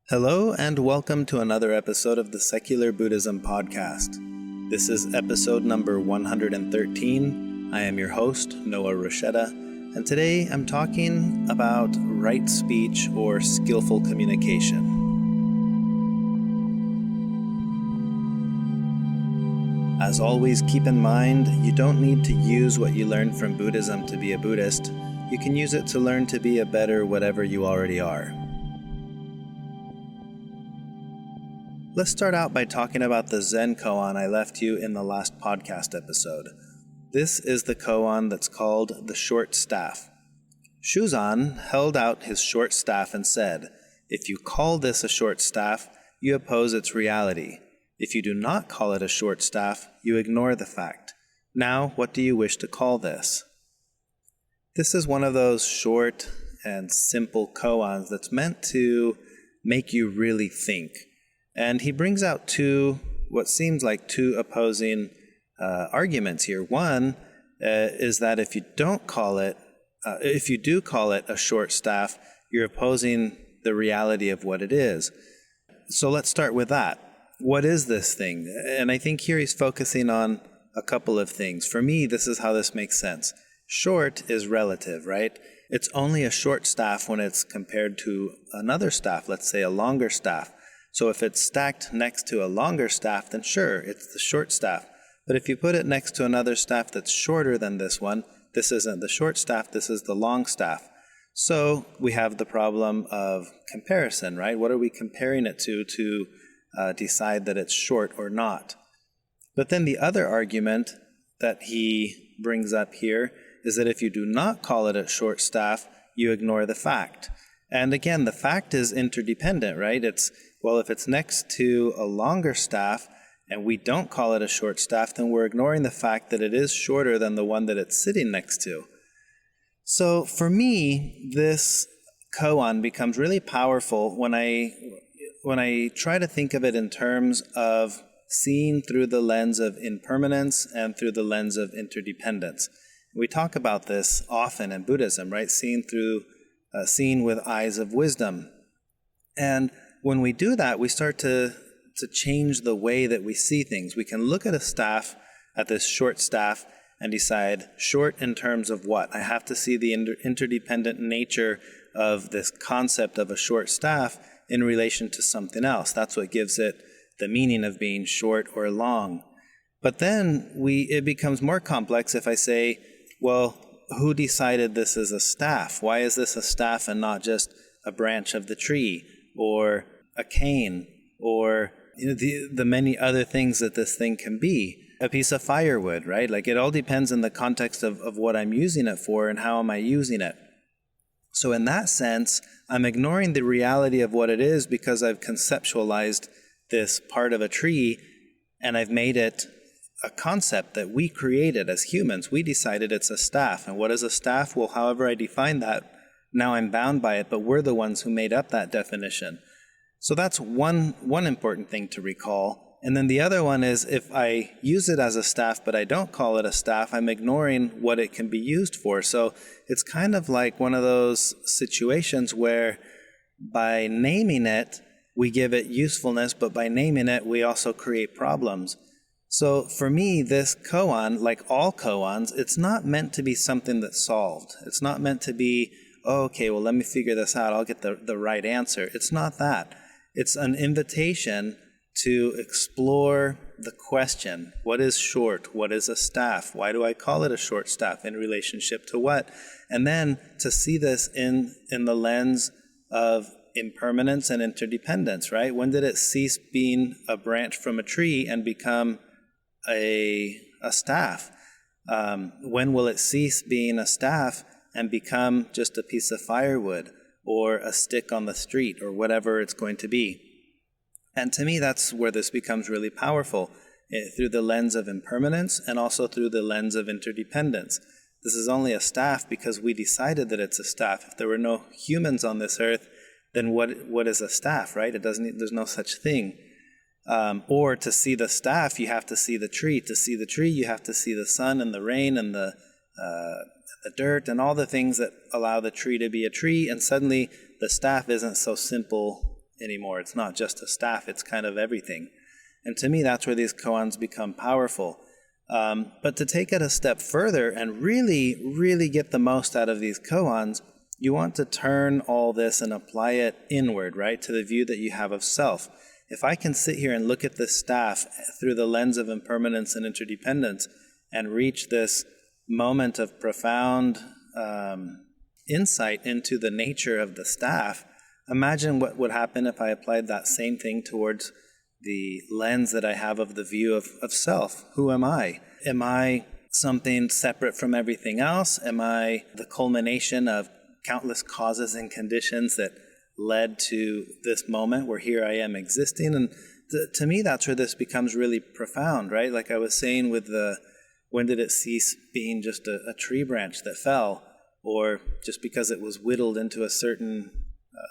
Hello and welcome to another episode of the Secular Buddhism Podcast. This is episode number 113. I am your host, Noah Rochetta, and today I'm talking about right speech or skillful communication. As always, keep in mind, you don't need to use what you learned from Buddhism to be a Buddhist. You can use it to learn to be a better whatever you already are. Let's start out by talking about the Zen koan I left you in the last podcast episode. This is the koan that's called the short staff. Shuzan held out his short staff and said, "If you call this a short staff, you oppose its reality. If you do not call it a short staff, you ignore the fact. Now, what do you wish to call this?" This is one of those short and simple koans that's meant to make you really think. And he brings out what seems like two opposing arguments here. One is that if you do call it a short staff, you're opposing the reality of what it is. So let's start with that. What is this thing? And I think here he's focusing on a couple of things. For me, this is how this makes sense. Short is relative, right? It's only a short staff when it's compared to another staff, let's say a longer staff. So if it's stacked next to a longer staff, then sure, it's the short staff. But if you put it next to another staff that's shorter than this one, this isn't the short staff, this is the long staff. So we have the problem of comparison, right? What are we comparing it to decide that it's short or not? But then the other argument that he brings up here is that if you do not call it a short staff, you ignore the fact. And again, the fact is interdependent, right? If it's next to a longer staff and we don't call it a short staff, then we're ignoring the fact that it is shorter than the one that it's sitting next to. So for me, this koan becomes really powerful when I try to think of it in terms of seeing through the lens of impermanence and through the lens of interdependence. We talk about this often in Buddhism, right? Seeing with eyes of wisdom. And when we do that, we start to change the way that we see things. We can look at a staff, at this short staff, and decide, short in terms of what? I have to see the interdependent nature of this concept of a short staff in relation to something else. That's what gives it the meaning of being short or long. But then it becomes more complex if I say, well, who decided this is a staff? Why is this a staff and not just a branch of the tree or a cane or the many other things that this thing can be? A piece of firewood, right? Like it all depends on the context of what I'm using it for and how am I using it. So in that sense, I'm ignoring the reality of what it is because I've conceptualized this part of a tree and I've made it a concept that we created as humans. We decided it's a staff. And what is a staff? Well, however I define that, now I'm bound by it, but we're the ones who made up that definition. So that's one important thing to recall. And then the other one is if I use it as a staff, but I don't call it a staff, I'm ignoring what it can be used for. So it's kind of like one of those situations where by naming it, we give it usefulness, but by naming it, we also create problems. So for me, this koan, like all koans, it's not meant to be something that's solved. It's not meant to be, okay, well, let me figure this out. I'll get the right answer. It's not that. It's an invitation to explore the question, what is short? What is a staff? Why do I call it a short staff in relationship to what? And then to see this in the lens of impermanence and interdependence, right? When did it cease being a branch from a tree and become a staff? When will it cease being a staff and become just a piece of firewood or a stick on the street or whatever it's going to be? And to me, that's where this becomes really powerful, through the lens of impermanence and also through the lens of interdependence. This is only a staff because we decided that it's a staff. If there were no humans on this earth, then what is a staff, right? There's no such thing. Or to see the staff, you have to see the tree. To see the tree, you have to see the sun and the rain and the dirt and all the things that allow the tree to be a tree. And suddenly the staff isn't so simple anymore. It's not just a staff, it's kind of everything. And to me, that's where these koans become powerful. But to take it a step further and really, really get the most out of these koans, you want to turn all this and apply it inward, right, to the view that you have of self. If I can sit here and look at this staff through the lens of impermanence and interdependence and reach this moment of profound insight into the nature of the staff, imagine what would happen if I applied that same thing towards the lens that I have of the view of self. Who am I? Am I something separate from everything else? Am I the culmination of countless causes and conditions that led to this moment where here I am existing? And to me, that's where this becomes really profound, right? Like I was saying with when did it cease being just a tree branch that fell, or just because it was whittled into a certain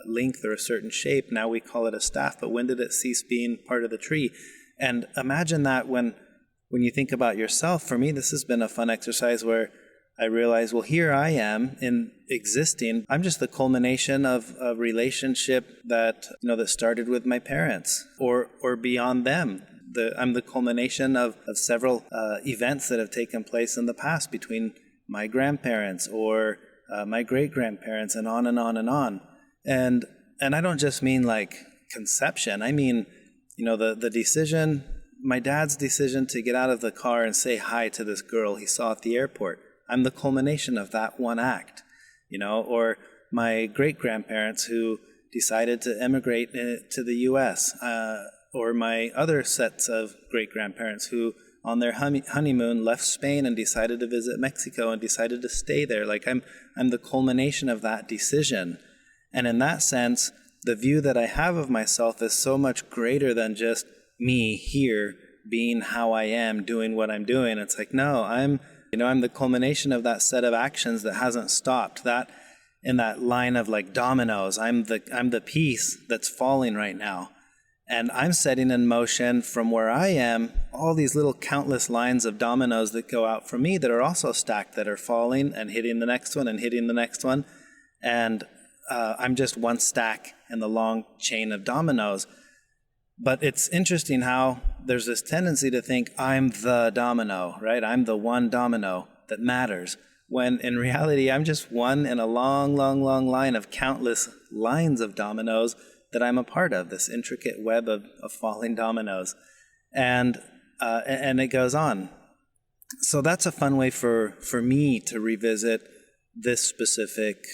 length or a certain shape, now we call it a staff, but when did it cease being part of the tree? And imagine that when you think about yourself. For me, this has been a fun exercise where I realize, well, here I am in existing. I'm just the culmination of a relationship that started with my parents or beyond them. I'm the culmination of several events that have taken place in the past between my grandparents or my great-grandparents, and on and on and on. And I don't just mean like conception. I mean, the decision, my dad's decision to get out of the car and say hi to this girl he saw at the airport. I'm the culmination of that one act, or my great-grandparents who decided to emigrate to the U.S., or my other sets of great-grandparents who on their honeymoon left Spain and decided to visit Mexico and decided to stay there. Like I'm the culmination of that decision. And in that sense, the view that I have of myself is so much greater than just me here being how I am, doing what I'm doing. It's like, no, I'm the culmination of that set of actions that hasn't stopped. That in that line of like dominoes, I'm the piece that's falling right now. And I'm setting in motion from where I am all these little countless lines of dominoes that go out from me that are also stacked, that are falling and hitting the next one and hitting the next one. And I'm just one stack in the long chain of dominoes. But it's interesting how there's this tendency to think I'm the domino, right? I'm the one domino that matters. When in reality, I'm just one in a long, long, long line of countless lines of dominoes that I'm a part of, this intricate web of falling dominoes. And it goes on. So that's a fun way for me to revisit this specific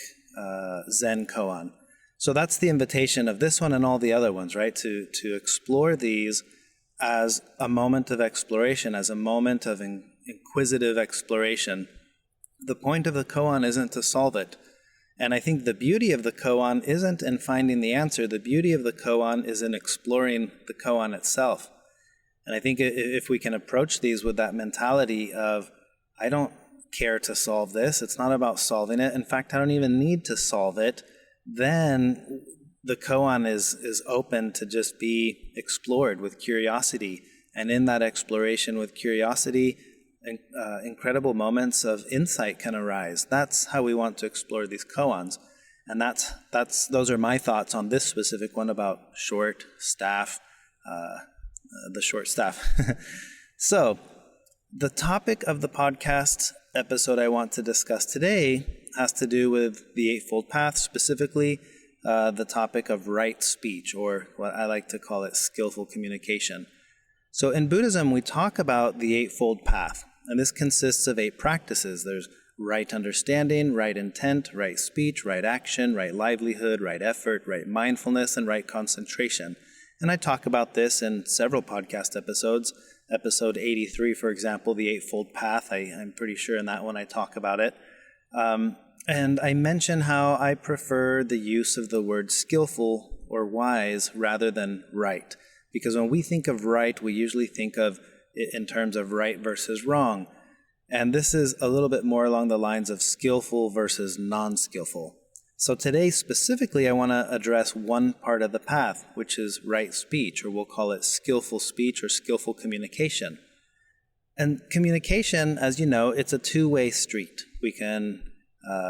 Zen koan. So that's the invitation of this one and all the other ones, right? To explore these as a moment of exploration, as a moment of inquisitive exploration. The point of the koan isn't to solve it. And I think the beauty of the koan isn't in finding the answer. The beauty of the koan is in exploring the koan itself. And I think if we can approach these with that mentality of, I don't care to solve this, it's not about solving it. In fact, I don't even need to solve it. Then the koan is open to just be explored with curiosity. And in that exploration with curiosity, incredible moments of insight can arise. That's how we want to explore these koans. And those are my thoughts on this specific one about short staff, the short staff. So the topic of the podcast episode I want to discuss today has to do with the Eightfold Path, specifically the topic of right speech, or what I like to call it skillful communication. So in Buddhism, we talk about the Eightfold Path, and this consists of 8 practices. There's right understanding, right intent, right speech, right action, right livelihood, right effort, right mindfulness, and right concentration. And I talk about this in several podcast episodes. Episode 83, for example, the Eightfold Path, I'm pretty sure in that one I talk about it. And I mention how I prefer the use of the word skillful or wise rather than right. Because when we think of right, we usually think of it in terms of right versus wrong. And this is a little bit more along the lines of skillful versus non-skillful. So today specifically, I want to address one part of the path, which is right speech, or we'll call it skillful speech or skillful communication. And communication, as you know, it's a two-way street. We can,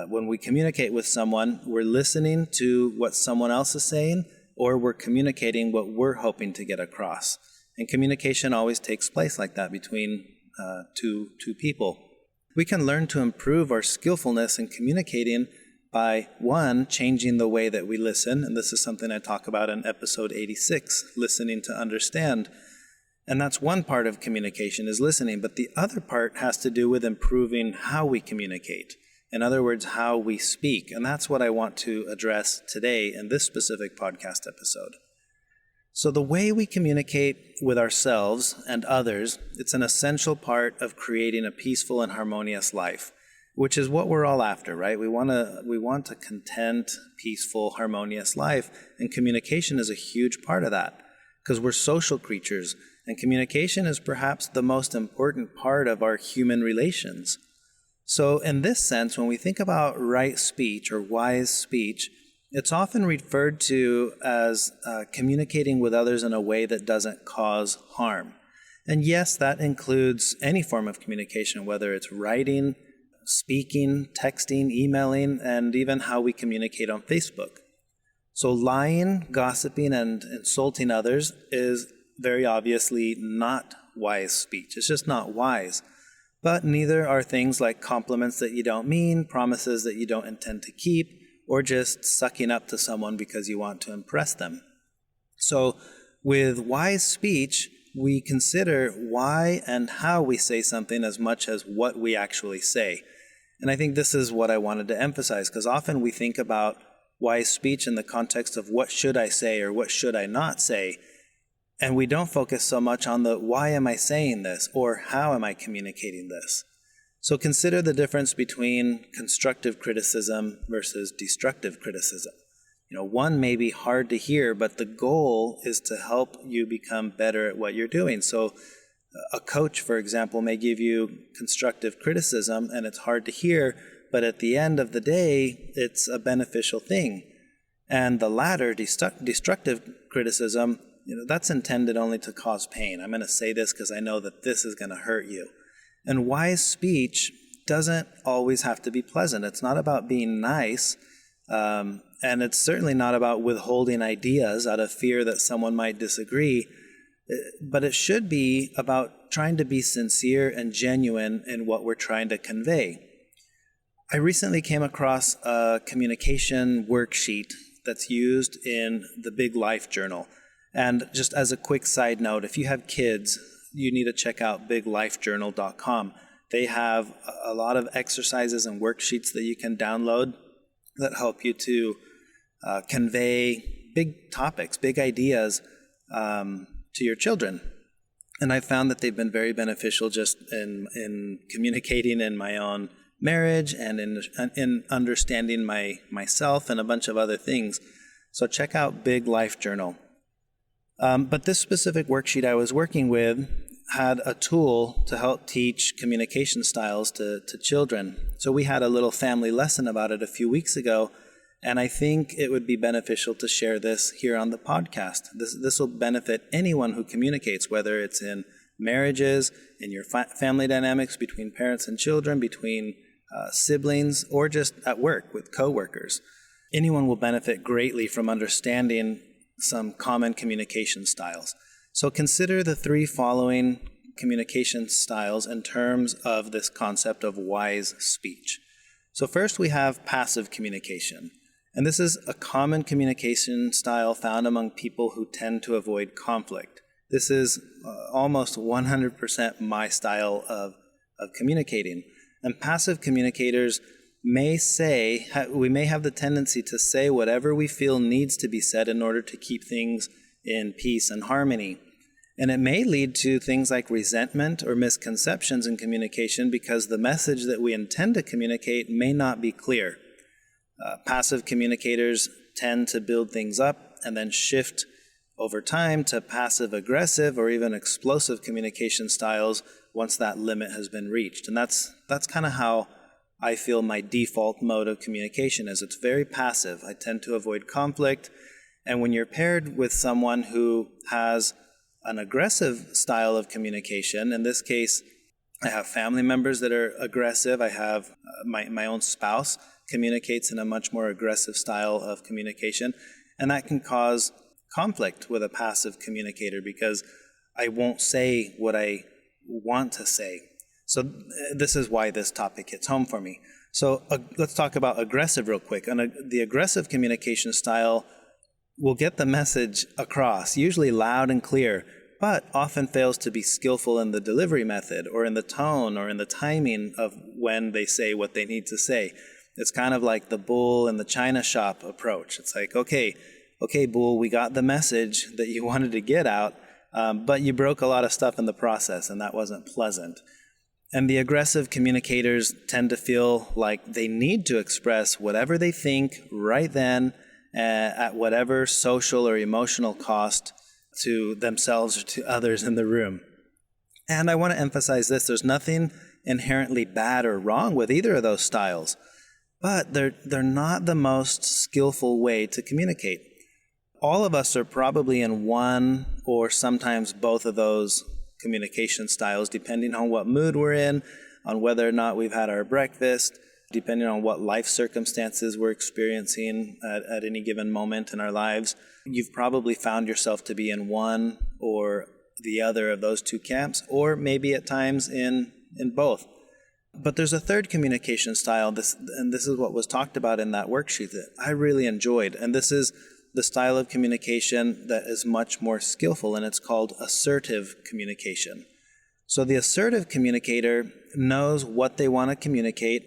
when we communicate with someone, we're listening to what someone else is saying, or we're communicating what we're hoping to get across. And communication always takes place like that between two people. We can learn to improve our skillfulness in communicating by, one, changing the way that we listen. And this is something I talk about in episode 86, listening to understand. And that's one part of communication, is listening. But the other part has to do with improving how we communicate. In other words, how we speak. And that's what I want to address today in this specific podcast episode. So the way we communicate with ourselves and others, it's an essential part of creating a peaceful and harmonious life, which is what we're all after, right? We want a content, peaceful, harmonious life, and communication is a huge part of that, because we're social creatures, and communication is perhaps the most important part of our human relations. So in this sense, when we think about right speech or wise speech, it's often referred to as communicating with others in a way that doesn't cause harm. And yes, that includes any form of communication, whether it's writing, speaking, texting, emailing, and even how we communicate on Facebook. So lying, gossiping, and insulting others is very obviously not wise speech. It's just not wise. But neither are things like compliments that you don't mean, promises that you don't intend to keep, or just sucking up to someone because you want to impress them. So with wise speech, we consider why and how we say something as much as what we actually say. And I think this is what I wanted to emphasize, because often we think about wise speech in the context of what should I say or what should I not say, and we don't focus so much on the why am I saying this or how am I communicating this. So consider the difference between constructive criticism versus destructive criticism. One may be hard to hear, but the goal is to help you become better at what you're doing. So a coach, for example, may give you constructive criticism and it's hard to hear, but at the end of the day, it's a beneficial thing. And the latter, destructive criticism, that's intended only to cause pain. I'm going to say this because I know that this is going to hurt you. And wise speech doesn't always have to be pleasant. It's not about being nice, and it's certainly not about withholding ideas out of fear that someone might disagree, but it should be about trying to be sincere and genuine in what we're trying to convey. I recently came across a communication worksheet that's used in the Big Life Journal. And just as a quick side note, if you have kids, you need to check out biglifejournal.com. They have a lot of exercises and worksheets that you can download that help you to convey big topics, big ideas to your children. And I found that they've been very beneficial just in communicating in my own marriage and in understanding myself and a bunch of other things. So check out Big Life Journal. But this specific worksheet I was working with had a tool to help teach communication styles to children. So we had a little family lesson about it a few weeks ago, and I think it would be beneficial to share this here on the podcast. This will benefit anyone who communicates, whether it's in marriages, in your family dynamics between parents and children, between siblings, or just at work with coworkers. Anyone will benefit greatly from understanding some common communication styles. So consider the three following communication styles in terms of this concept of wise speech. So first we have passive communication. And this is a common communication style found among people who tend to avoid conflict. This is almost 100% my style of communicating. And passive communicators may we may have the tendency to say whatever we feel needs to be said in order to keep things in peace and harmony. And it may lead to things like resentment or misconceptions in communication because the message that we intend to communicate may not be clear. Passive communicators tend to build things up and then shift over time to passive-aggressive or even explosive communication styles once that limit has been reached. And that's kind of how I feel my default mode of communication is. It's very passive. I tend to avoid conflict. And when you're paired with someone who has an aggressive style of communication, in this case, I have family members that are aggressive. I have my own spouse communicates in a much more aggressive style of communication. And that can cause conflict with a passive communicator because I won't say what I want to say. So this is why this topic hits home for me. So let's talk about aggressive real quick. And the aggressive communication style will get the message across, usually loud and clear, but often fails to be skillful in the delivery method or in the tone or in the timing of when they say what they need to say. It's kind of like the bull in the china shop approach. It's like, okay, bull, we got the message that you wanted to get out, but you broke a lot of stuff in the process, and that wasn't pleasant. And the aggressive communicators tend to feel like they need to express whatever they think right then at whatever social or emotional cost to themselves or to others in the room. And I want to emphasize this. There's nothing inherently bad or wrong with either of those styles, but they're not the most skillful way to communicate. All of us are probably in one or sometimes both of those communication styles, depending on what mood we're in, on whether or not we've had our breakfast, depending on what life circumstances we're experiencing at any given moment in our lives. You've probably found yourself to be in one or the other of those two camps, or maybe at times in both. But there's a third communication style, and this is what was talked about in that worksheet that I really enjoyed, and this is the style of communication that is much more skillful, and it's called assertive communication. So the assertive communicator knows what they want to communicate,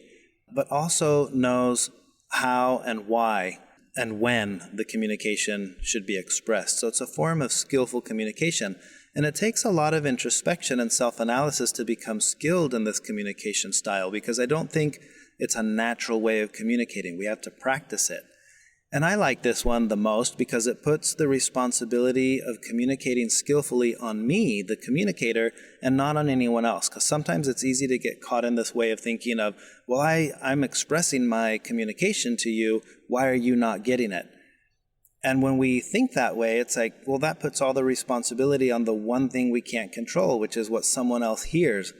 but also knows how and why and when the communication should be expressed. So it's a form of skillful communication, and it takes a lot of introspection and self-analysis to become skilled in this communication style, because I don't think it's a natural way of communicating. We have to practice it. And I like this one the most because it puts the responsibility of communicating skillfully on me, the communicator, and not on anyone else. Because sometimes it's easy to get caught in this way of thinking of, well, I'm expressing my communication to you, why are you not getting it? And when we think that way, it's like, well, that puts all the responsibility on the one thing we can't control, which is what someone else hears.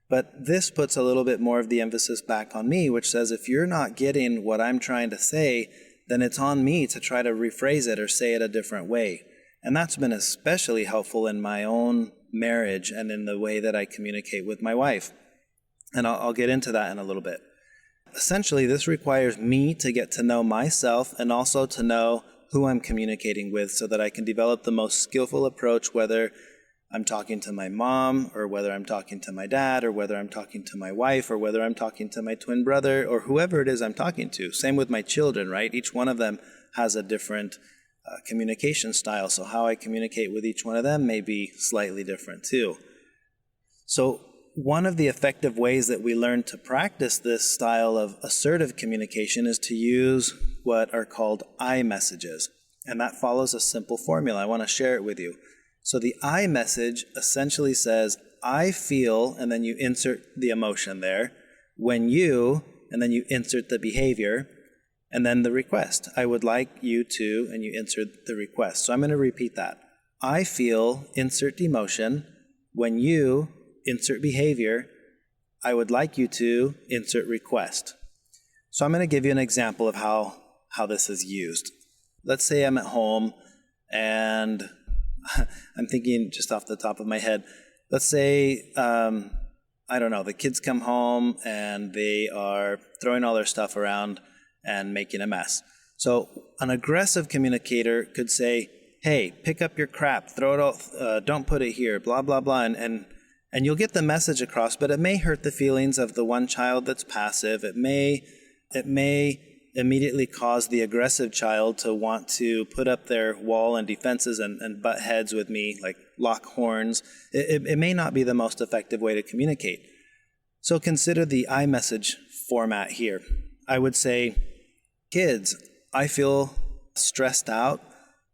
But this puts a little bit more of the emphasis back on me, which says if you're not getting what I'm trying to say, then it's on me to try to rephrase it or say it a different way. And that's been especially helpful in my own marriage and in the way that I communicate with my wife. And I'll get into that in a little bit. Essentially, this requires me to get to know myself and also to know who I'm communicating with so that I can develop the most skillful approach, whether I'm talking to my mom, or whether I'm talking to my dad, or whether I'm talking to my wife, or whether I'm talking to my twin brother, or whoever it is I'm talking to. Same with my children, right? Each one of them has a different communication style, so how I communicate with each one of them may be slightly different too. So one of the effective ways that we learn to practice this style of assertive communication is to use what are called I messages. And that follows a simple formula. I want to share it with you. So the I message essentially says, I feel, and then you insert the emotion there, when you, and then you insert the behavior, and then the request. I would like you to, and you insert the request. So I'm going to repeat that. I feel, insert emotion, when you, insert behavior, I would like you to, insert request. So I'm going to give you an example of how this is used. Let's say I'm at home, and I'm thinking just off the top of my head, let's say, I don't know, the kids come home and they are throwing all their stuff around and making a mess. So an aggressive communicator could say, hey, pick up your crap, throw it all, don't put it here, blah, blah, blah, and you'll get the message across, but it may hurt the feelings of the one child that's passive. It may immediately cause the aggressive child to want to put up their wall and defenses and butt heads with me, like lock horns. It may not be the most effective way to communicate. So consider the iMessage format here. I would say, kids, I feel stressed out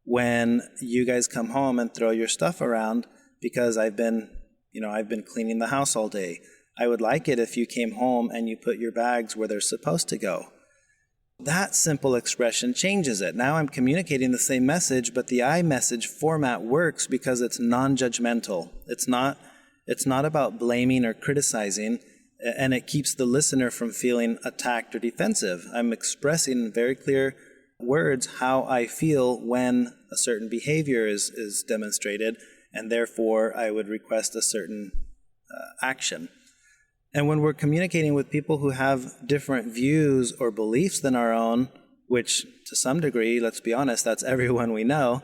when you guys come home and throw your stuff around because I've been cleaning the house all day. I would like it if you came home and you put your bags where they're supposed to go. That simple expression changes it. Now I'm communicating the same message, but the iMessage format works because it's non-judgmental. It's not about blaming or criticizing, and it keeps the listener from feeling attacked or defensive. I'm expressing in very clear words how I feel when a certain behavior is demonstrated, and therefore I would request a certain action. And when we're communicating with people who have different views or beliefs than our own, which to some degree, let's be honest, that's everyone we know,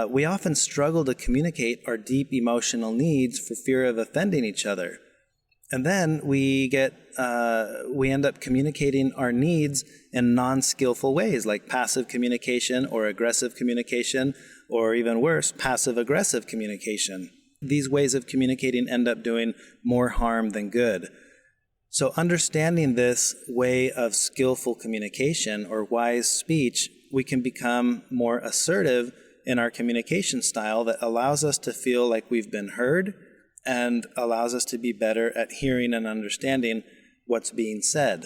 we often struggle to communicate our deep emotional needs for fear of offending each other. And then we end up communicating our needs in non-skillful ways, like passive communication or aggressive communication, or even worse, passive-aggressive communication. These ways of communicating end up doing more harm than good. So understanding this way of skillful communication or wise speech, we can become more assertive in our communication style that allows us to feel like we've been heard and allows us to be better at hearing and understanding what's being said.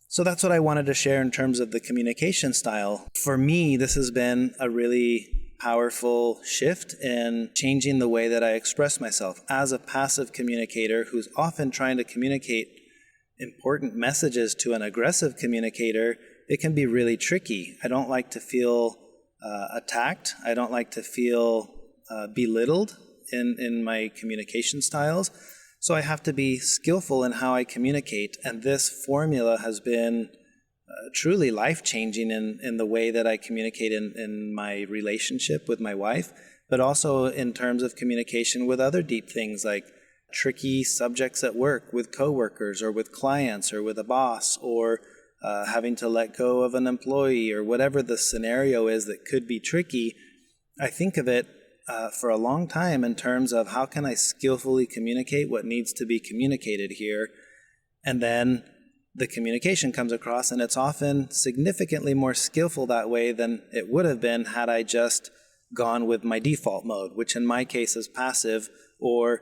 So that's what I wanted to share in terms of the communication style. For me, this has been a really powerful shift in changing the way that I express myself. As a passive communicator who's often trying to communicate important messages to an aggressive communicator, it can be really tricky. I don't like to feel attacked. I don't like to feel belittled in my communication styles. So I have to be skillful in how I communicate. And this formula has been truly life-changing in the way that I communicate in my relationship with my wife, but also in terms of communication with other deep things like tricky subjects at work with coworkers or with clients or with a boss, or having to let go of an employee, or whatever the scenario is that could be tricky. I think of it for a long time in terms of how can I skillfully communicate what needs to be communicated here, and then the communication comes across, and it's often significantly more skillful that way than it would have been had I just gone with my default mode, which in my case is passive, or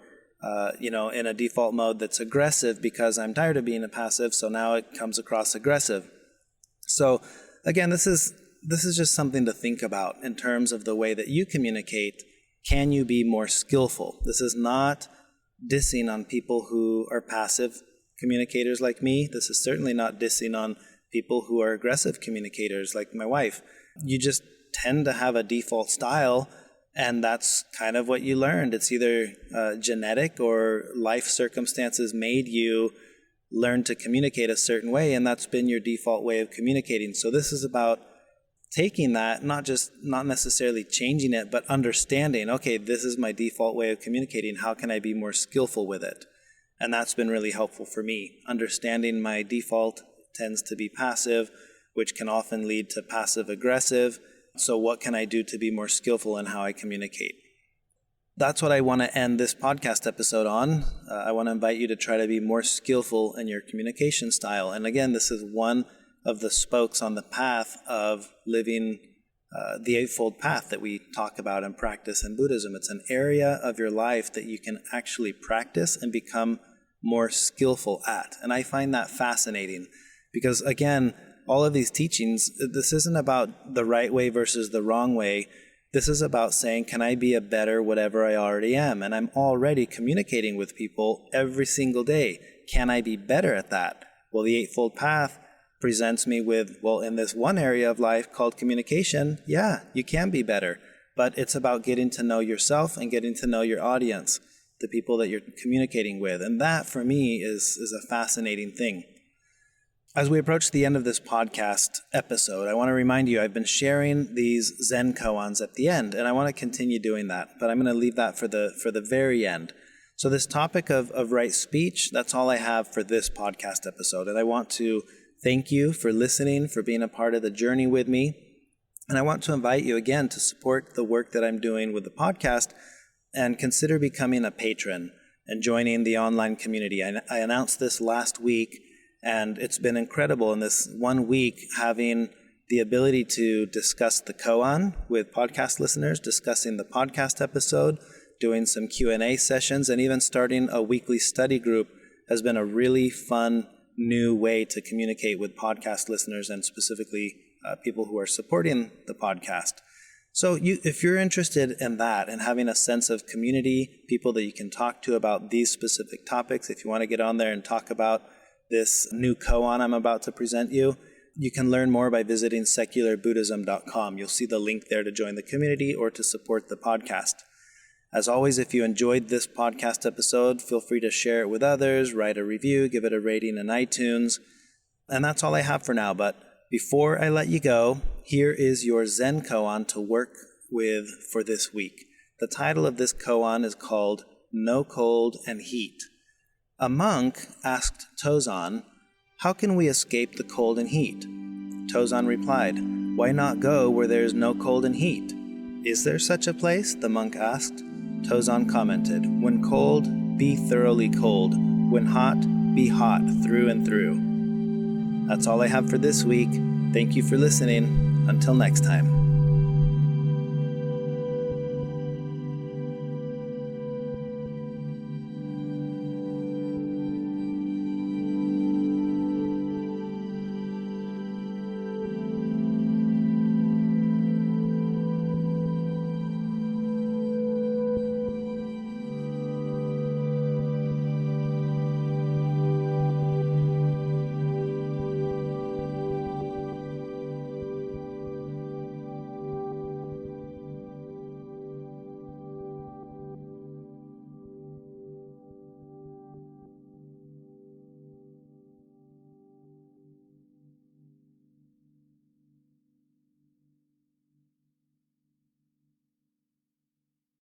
in a default mode that's aggressive because I'm tired of being a passive, so now it comes across aggressive. So again, this is just something to think about in terms of the way that you communicate. Can you be more skillful? This is not dissing on people who are passive communicators like me. This is certainly not dissing on people who are aggressive communicators like my wife. You just tend to have a default style, and that's kind of what you learned. It's either genetic or life circumstances made you learn to communicate a certain way, and that's been your default way of communicating. So this is about taking that, not necessarily changing it, but understanding, okay, this is my default way of communicating. How can I be more skillful with it? And that's been really helpful for me. Understanding my default tends to be passive, which can often lead to passive-aggressive. So what can I do to be more skillful in how I communicate? That's what I want to end this podcast episode on. I want to invite you to try to be more skillful in your communication style. And again, this is one of the spokes on the path of living the eightfold path that we talk about and practice in Buddhism. It's an area of your life that you can actually practice and become more skillful at. And I find that fascinating because, again, all of these teachings, this isn't about the right way versus the wrong way. This is about saying, can I be a better whatever I already am? And I'm already communicating with people every single day. Can I be better at that? Well, the Eightfold Path presents me with, well, in this one area of life called communication, yeah, you can be better. But it's about getting to know yourself and getting to know your audience, the people that you're communicating with. And that, for me, is a fascinating thing. As we approach the end of this podcast episode, I want to remind you I've been sharing these Zen koans at the end, and I want to continue doing that. But I'm going to leave that for the very end. So this topic of right speech, that's all I have for this podcast episode. And I want to thank you for listening, for being a part of the journey with me. And I want to invite you again to support the work that I'm doing with the podcast and consider becoming a patron and joining the online community. I announced this last week, and it's been incredible in this 1 week having the ability to discuss the koan with podcast listeners, discussing the podcast episode, doing some Q&A sessions, and even starting a weekly study group has been a really fun new way to communicate with podcast listeners and specifically people who are supporting the podcast. So if you're interested in that and having a sense of community, people that you can talk to about these specific topics, if you want to get on there and talk about this new koan I'm about to present you, You can learn more by visiting secularbuddhism.com. You'll see the link there to join the community or to support the podcast. As always, if you enjoyed this podcast episode, feel free to share it with others, write a review, give it a rating in iTunes. And that's all I have for now. But before I let you go, here is your Zen koan to work with for this week. The title of this koan is called No Cold and Heat. A monk asked Tozan, "How can we escape the cold and heat?" Tozan replied, "Why not go where there is no cold and heat?" "Is there such a place?" the monk asked. Tozan commented, "When cold, be thoroughly cold. When hot, be hot through and through." That's all I have for this week. Thank you for listening. Until next time.